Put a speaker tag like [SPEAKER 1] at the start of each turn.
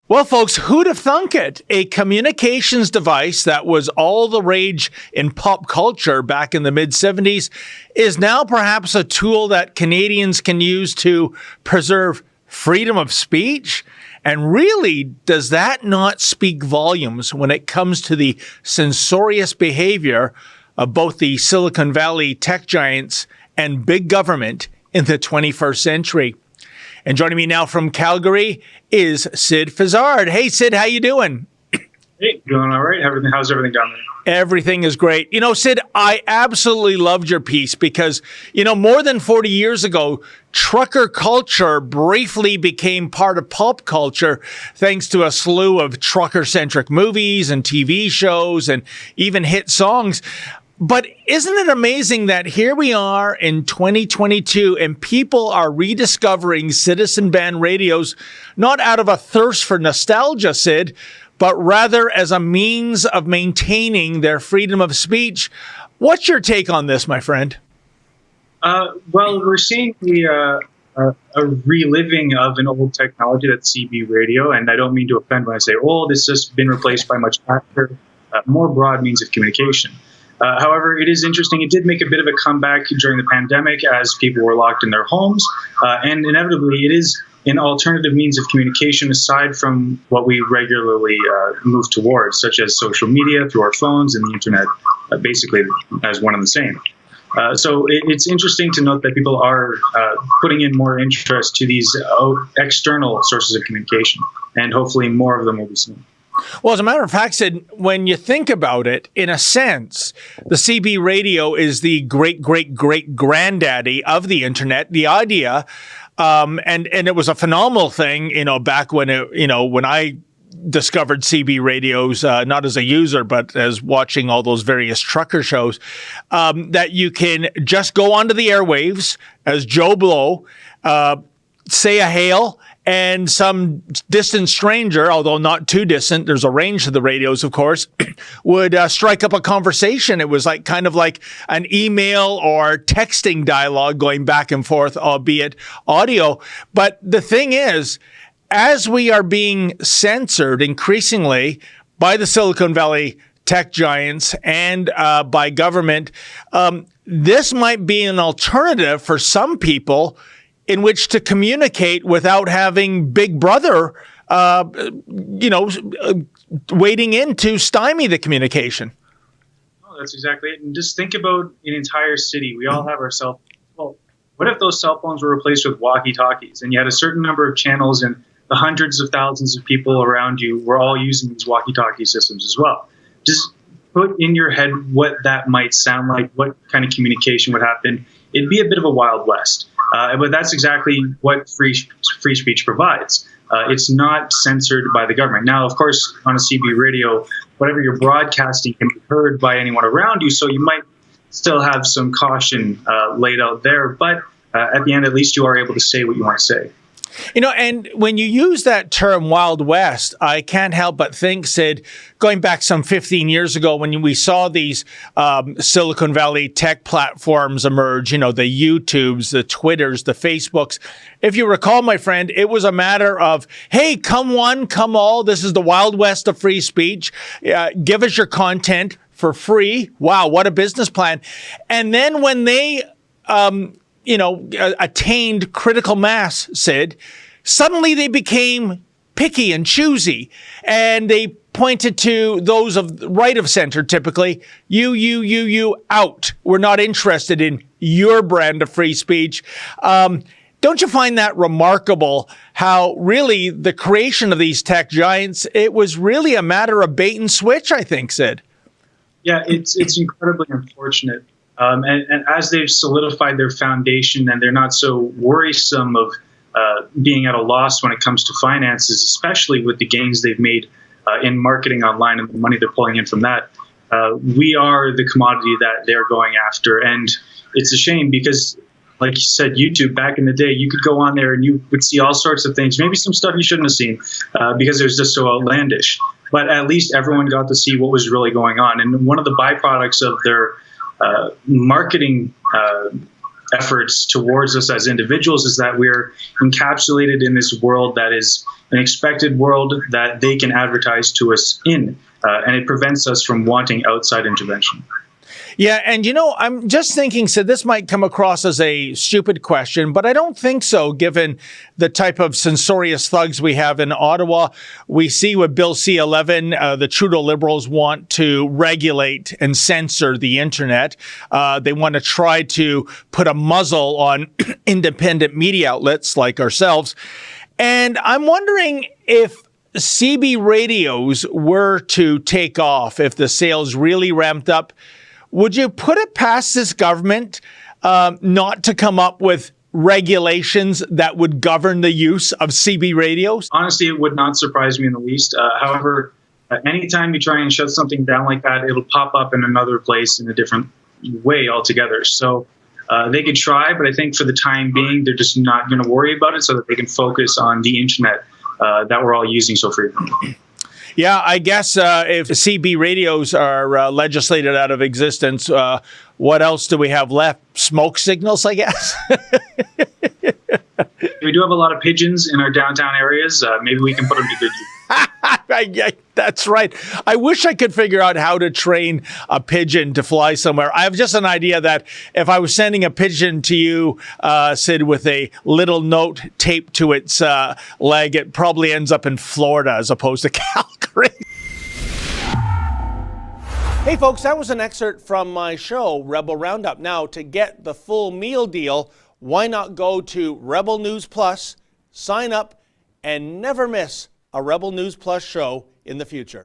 [SPEAKER 1] Well, folks, who'd have thunk it? A communications device that was all the rage in pop culture back in the mid-70s is now perhaps a tool that Canadians can use to preserve freedom of speech? And really, does that not speak volumes when it comes to the censorious behavior of both the Silicon Valley tech giants and big government in the 21st century? And joining me now from Calgary is Syd Fizzard. Hey, Syd, how you doing?
[SPEAKER 2] Hey, doing all right. How's everything down there?
[SPEAKER 1] Everything is great. You know, Syd, I absolutely loved your piece because, more than 40 years ago, trucker culture briefly became part of pop culture thanks to a slew of trucker-centric movies and TV shows and even hit songs. But isn't it amazing that here we are in 2022 and people are rediscovering citizen band radios, not out of a thirst for nostalgia, Syd, but rather as a means of maintaining their freedom of speech. What's your take on this, my friend?
[SPEAKER 2] Well, we're seeing a reliving of an old technology, that's CB radio, and I don't mean to offend when I say old. It's just been replaced by much faster, more broad means of communication. However, it is interesting. It did make a bit of a comeback during the pandemic as people were locked in their homes. And inevitably, it is an alternative means of communication aside from what we regularly move towards, such as social media through our phones and the internet, basically as one and the same. So it's interesting to note that people are putting in more interest to these external sources of communication, and hopefully more of them will be seen.
[SPEAKER 1] Well, as a matter of fact, Syd, when you think about it, in a sense, the CB radio is the great-great-great-granddaddy of the internet. The idea, and it was a phenomenal thing, back when when I discovered CB radios, not as a user, but as watching all those various trucker shows, that you can just go onto the airwaves as Joe Blow, say a hail, and some distant stranger, although not too distant, there's a range to the radios, of course, would strike up a conversation. It was kind of like an email or texting dialogue going back and forth, albeit audio. But the thing is, as we are being censored increasingly by the Silicon Valley tech giants and by government, this might be an alternative for some people in which to communicate without having Big Brother, wading in to stymie the communication.
[SPEAKER 2] Oh, that's exactly it. And just think about an entire city. We all have our cell phones. Well, what if those cell phones were replaced with walkie-talkies and you had a certain number of channels and the hundreds of thousands of people around you were all using these walkie-talkie systems as well? Just put in your head what that might sound like, what kind of communication would happen. It'd be a bit of a Wild West. But that's exactly what free speech provides. It's not censored by the government. Now, of course, on a CB radio, whatever you're broadcasting can be heard by anyone around you, so you might still have some caution laid out there. But at the end, at least you are able to say what you want to say.
[SPEAKER 1] And when you use that term Wild West, I can't help but think, Syd, going back some 15 years ago when we saw these Silicon Valley tech platforms emerge, the YouTubes, the Twitters, the Facebooks. If you recall, my friend, it was a matter of, hey, come one, come all. This is the Wild West of free speech. Give us your content for free. Wow, what a business plan. And then when they attained critical mass, Syd, suddenly they became picky and choosy. And they pointed to those of right of center, typically, you, out. We're not interested in your brand of free speech. Don't you find that remarkable how really the creation of these tech giants, it was really a matter of bait and switch, I think, Syd?
[SPEAKER 2] Yeah, it's incredibly unfortunate. And as they've solidified their foundation and they're not so worrisome of being at a loss when it comes to finances, especially with the gains they've made in marketing online and the money they're pulling in from that, we are the commodity that they're going after. And it's a shame because, like you said, YouTube, back in the day, you could go on there and you would see all sorts of things, maybe some stuff you shouldn't have seen because it was just so outlandish. But at least everyone got to see what was really going on. And one of the byproducts of their marketing efforts towards us as individuals is that we're encapsulated in this world that is an expected world that they can advertise to us in, and it prevents us from wanting outside intervention.
[SPEAKER 1] Yeah, and I'm just thinking, so this might come across as a stupid question, but I don't think so, given the type of censorious thugs we have in Ottawa. We see with Bill C-11, the Trudeau Liberals want to regulate and censor the internet. They want to try to put a muzzle on independent media outlets like ourselves. And I'm wondering if CB radios were to take off, if the sales really ramped up, would you put it past this government not to come up with regulations that would govern the use of CB radios?
[SPEAKER 2] Honestly, it would not surprise me in the least. However, anytime you try and shut something down like that, it'll pop up in another place in a different way altogether. So they could try, but I think for the time being, they're just not going to worry about it so that they can focus on the internet that we're all using so frequently.
[SPEAKER 1] Yeah, I guess if CB radios are legislated out of existence, what else do we have left? Smoke signals, I guess?
[SPEAKER 2] We do have a lot of pigeons in our downtown areas. Maybe we can put them to good use.
[SPEAKER 1] Yeah, that's right. I wish I could figure out how to train a pigeon to fly somewhere. I have just an idea that if I was sending a pigeon to you, Syd, with a little note taped to its leg, it probably ends up in Florida as opposed to Calgary. Hey folks, that was an excerpt from my show, Rebel Roundup. Now, to get the full meal deal, why not go to Rebel News Plus, sign up, and never miss a Rebel News Plus show in the future.